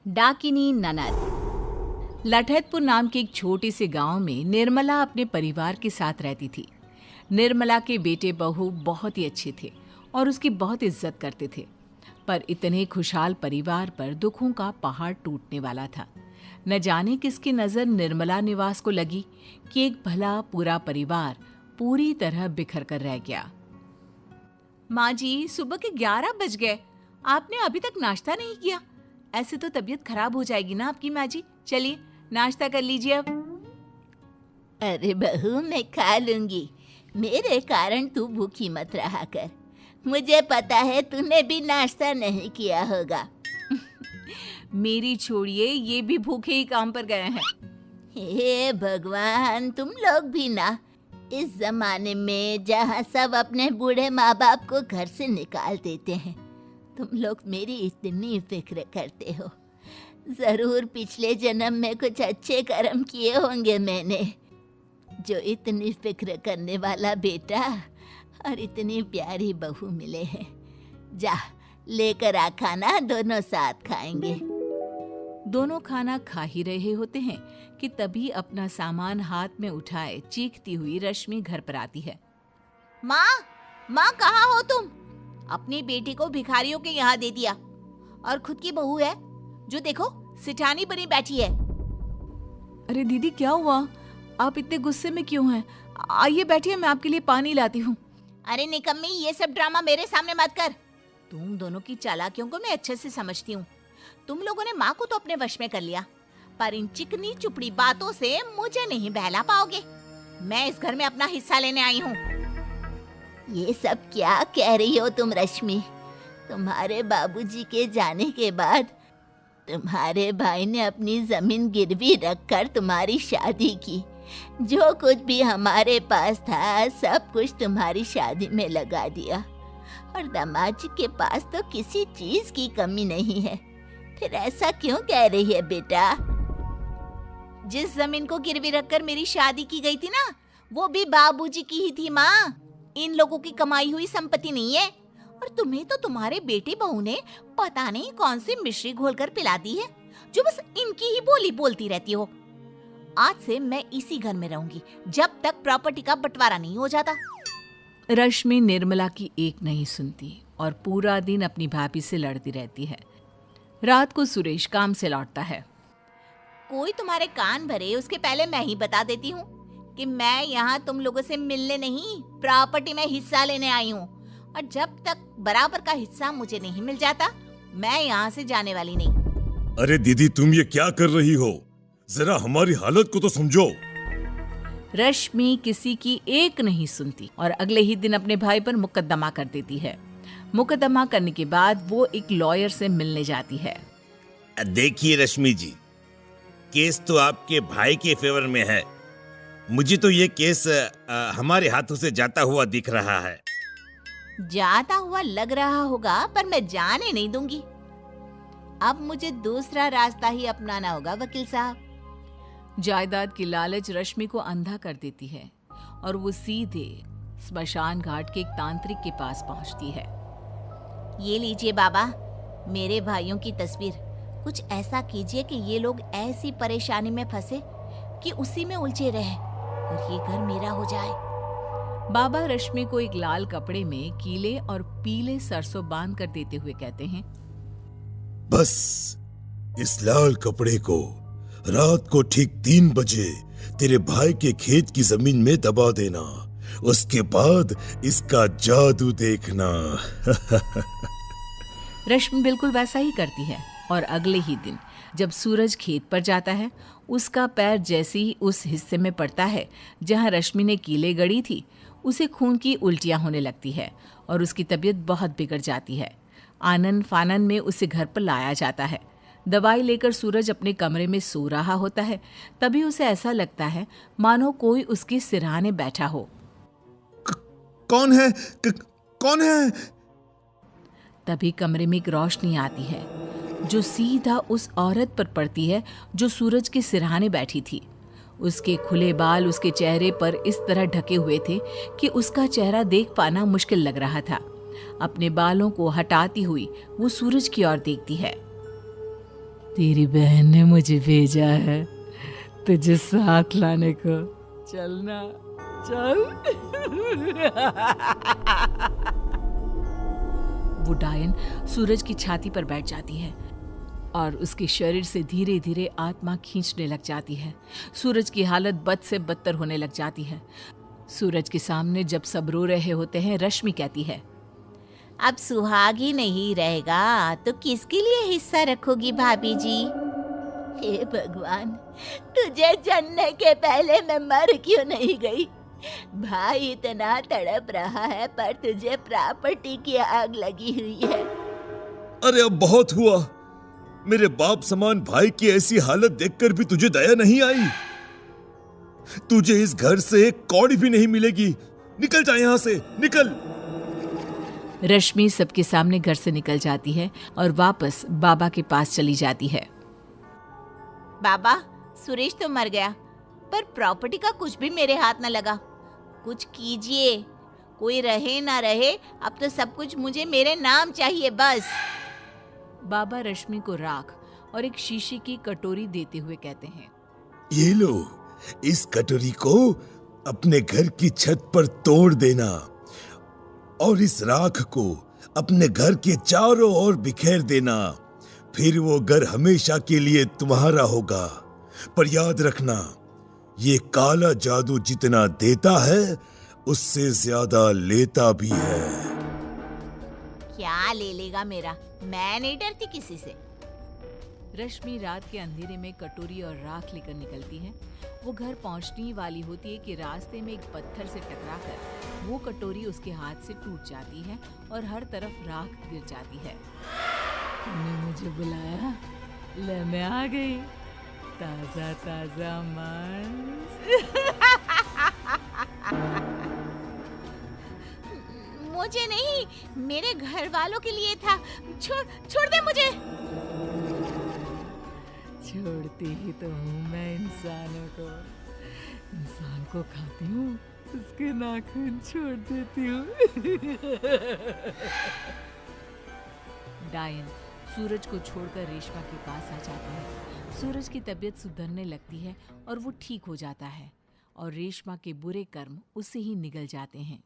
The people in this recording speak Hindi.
डाकिनी ननद। लठैतपुर नाम के एक छोटे से गांव में निर्मला अपने परिवार के साथ रहती थी। निर्मला के बेटे बहू बहुत ही अच्छे थे और उसकी बहुत इज्जत करते थे। पर इतने खुशहाल परिवार पर दुखों का पहाड़ टूटने वाला था। न जाने किसकी नज़र निर्मला निवास को लगी कि एक भला पूरा परिवार पूरी तरह बिखर कर रह गया। माँ जी, सुबह के 11 बज गए, आपने अभी तक नाश्ता नहीं किया। ऐसे तो तबीयत खराब हो जाएगी ना आपकी माँ जी। चलिए नाश्ता कर लीजिए अब। अरे बहू, मैं खा लूंगी। मेरे कारण तू भूखी मत रहा कर। मुझे पता है तूने भी नाश्ता नहीं किया होगा। मेरी छोड़िए, ये भी भूखे ही काम पर गए हैं। हे भगवान, तुम लोग भी ना, इस जमाने में जहाँ सब अपने बूढ़े माँ बाप को घर से निकाल देते हैं, तुम लोग मेरी इतनी फिक्र करते हो। जरूर पिछले जन्म में कुछ अच्छे कर्म किए होंगे मैंने, जो इतनी फिक्र करने वाला बेटा और इतनी प्यारी बहू मिले हैं। जा लेकर आ खाना, दोनों साथ खाएंगे। दोनों खाना खा ही रहे होते हैं कि तभी अपना सामान हाथ में उठाए चीखती हुई रश्मि घर पर आती है। माँ, माँ कहाँ हो तुम? अपनी बेटी को भिखारियों के यहाँ दे दिया और खुद की बहू है जो देखो सिठानी बनी बैठी है। अरे दीदी, क्या हुआ? आप इतने गुस्से में क्यों हैं? आइए बैठिए, मैं आपके लिए पानी लाती हूँ। अरे निकम्मी, ये सब ड्रामा मेरे सामने मत कर। तुम दोनों की चालाकियों को मैं अच्छे से समझती हूँ। तुम लोगों ने माँ को तो अपने वश में कर लिया, पर इन चिकनी चुपड़ी बातों से मुझे नहीं बहला पाओगे। मैं इस घर में अपना हिस्सा लेने आई हूँ। ये सब क्या कह रही हो तुम रश्मि? तुम्हारे बाबूजी के जाने के बाद तुम्हारे भाई ने अपनी जमीन गिरवी रखकर तुम्हारी शादी की। जो कुछ भी हमारे पास था सब कुछ तुम्हारी शादी में लगा दिया, और दामाद जी के पास तो किसी चीज की कमी नहीं है। फिर ऐसा क्यों कह रही है बेटा? जिस जमीन को गिरवी रखकर मेरी शादी की गई थी ना, वो भी बाबूजी की ही थी माँ। इन लोगों की कमाई हुई संपत्ति नहीं है। और तुम्हें तो तुम्हारे बेटे बहू ने पता नहीं कौन सी मिश्री घोलकर पिला दी है, जो बस इनकी ही बोली बोलती रहती हो। आज से मैं इसी घर में रहूंगी जब तक प्रॉपर्टी का बंटवारा नहीं हो जाता। रश्मि निर्मला की एक नहीं सुनती और पूरा दिन अपनी भाभी से लड़ती रहती है। रात को सुरेश काम से लौटता है। कोई तुम्हारे कान भरे उसके पहले मैं ही बता देती हूँ कि मैं यहाँ तुम लोगों से मिलने नहीं, प्रॉपर्टी में हिस्सा लेने आई हूँ। और जब तक बराबर का हिस्सा मुझे नहीं मिल जाता, मैं यहाँ से जाने वाली नहीं। अरे दीदी, तुम ये क्या कर रही हो? जरा हमारी हालत को तो समझो। रश्मि किसी की एक नहीं सुनती और अगले ही दिन अपने भाई पर मुकदमा कर देती है। मुकदमा करने के बाद वो एक लॉयर से मिलने जाती है। देखिए रश्मि जी, केस तो आपके भाई के फेवर में है। मुझे तो ये केस हमारे हाथों से जाता हुआ दिख रहा है। जाता हुआ लग रहा होगा, पर मैं जाने नहीं दूंगी। अब मुझे दूसरा रास्ता ही अपनाना होगा वकील साहब। जायदाद की लालच रश्मि को अंधा कर देती है और वो सीधे स्मशान घाट के एक तांत्रिक के पास पहुंचती है। ये लीजिए बाबा, मेरे भाइयों की तस्वीर। कुछ ऐसा कीजिए कि ये लोग ऐसी परेशानी में फंसे कि उसी में उलझे रहे और ये घर मेरा हो जाए। बाबा रश्मि को एक लाल कपड़े में कीले और पीले सरसों बांध कर देते हुए कहते हैं, बस इस लाल कपड़े को रात को ठीक 3 बजे तेरे भाई के खेत की जमीन में दबा देना। उसके बाद इसका जादू देखना। रश्मि बिल्कुल वैसा ही करती है और अगले ही दिन जब सूरज खेत पर जाता है, उसका पैर जैसे ही उस हिस्से में पड़ता है जहां रश्मि ने कीले गड़ी थी, उसे खून की उल्टियां होने लगती है और उसकी तबीयत बहुत बिगड़ जाती है। आनन फानन में उसे घर पर लाया जाता है। दवाई लेकर सूरज अपने कमरे में सो रहा होता है, तभी उसे ऐसा लगता है मानो कोई उसके सिरहाने बैठा हो। कौन है? कौन है? तभी कमरे में एक रोशनी आती है जो सीधा उस औरत पर पड़ती है जो सूरज के सिरहाने बैठी थी। उसके खुले बाल उसके चेहरे पर इस तरह ढके हुए थे कि उसका चेहरा देख पाना मुश्किल लग रहा था। अपने बालों को हटाती हुई वो सूरज की ओर देखती है। तेरी बहन ने मुझे भेजा है तुझे साथ लाने को। चलना, चल। वो डायन सूरज की छाती पर बैठ जाती है और उसके शरीर से धीरे धीरे आत्मा खींचने लग जाती है। सूरज की हालत बद से बदतर होने लग जाती है। सूरज के सामने जब सब रो रहे होते हैं, रश्मि कहती है, अब सुहाग ही नहीं रहेगा तो किसके लिए हिस्सा रखोगी भाभी जी? हे भगवान, तुझे जानने के पहले मैं मर क्यों नहीं गई? भाई इतना तड़प रहा है पर तुझे प्रॉपर्टी की आग लगी हुई है। अरे अब बहुत हुआ। मेरे बाप समान भाई की ऐसी हालत देखकर भी तुझे दया नहीं आई। तुझे इस घर से एक कौड़ी भी नहीं मिलेगी। निकल जा यहां से, निकल। रश्मि सबके सामने घर से निकल जाती है और वापस बाबा के पास चली जाती है। बाबा, सुरेश तो मर गया पर प्रॉपर्टी का कुछ भी मेरे हाथ न लगा। कुछ कीजिए, कोई रहे ना रहे, अब तो सब कुछ मुझे मेरे नाम चाहिए बस। बाबा रश्मि को राख और एक शीशे की कटोरी देते हुए कहते हैं, ये लो, इस कटोरी को अपने घर की छत पर तोड़ देना और इस राख को अपने घर के चारों ओर बिखेर देना। फिर वो घर हमेशा के लिए तुम्हारा होगा। पर याद रखना, ये काला जादू जितना देता है उससे ज्यादा लेता भी है। क्या ले लेगा मेरा? मैं नहीं डरती किसी से। रश्मि रात के अंधेरे में कटोरी और राख लेकर निकलती है। वो घर पहुंचने वाली होती है कि रास्ते में एक पत्थर से टकराकर वो कटोरी उसके हाथ से टूट जाती है और हर तरफ राख गिर जाती है। तुमने मुझे बुलाया? ले मैं आ गई। ताजा ताजा मांस। मुझे नहीं, मेरे घर वालों के लिए था। छोड़ दे मुझे। छोड़ती ही तो हूँ मैं इंसानों को। इंसान को खाती हूँ, उसके नाखून छोड़ देती हूँ। डायन सूरज को छोड़कर रेशमा के पास आ जाती है। सूरज की तबीयत सुधरने लगती है और वो ठीक हो जाता है और रेशमा के बुरे कर्म उससे ही निगल जाते हैं।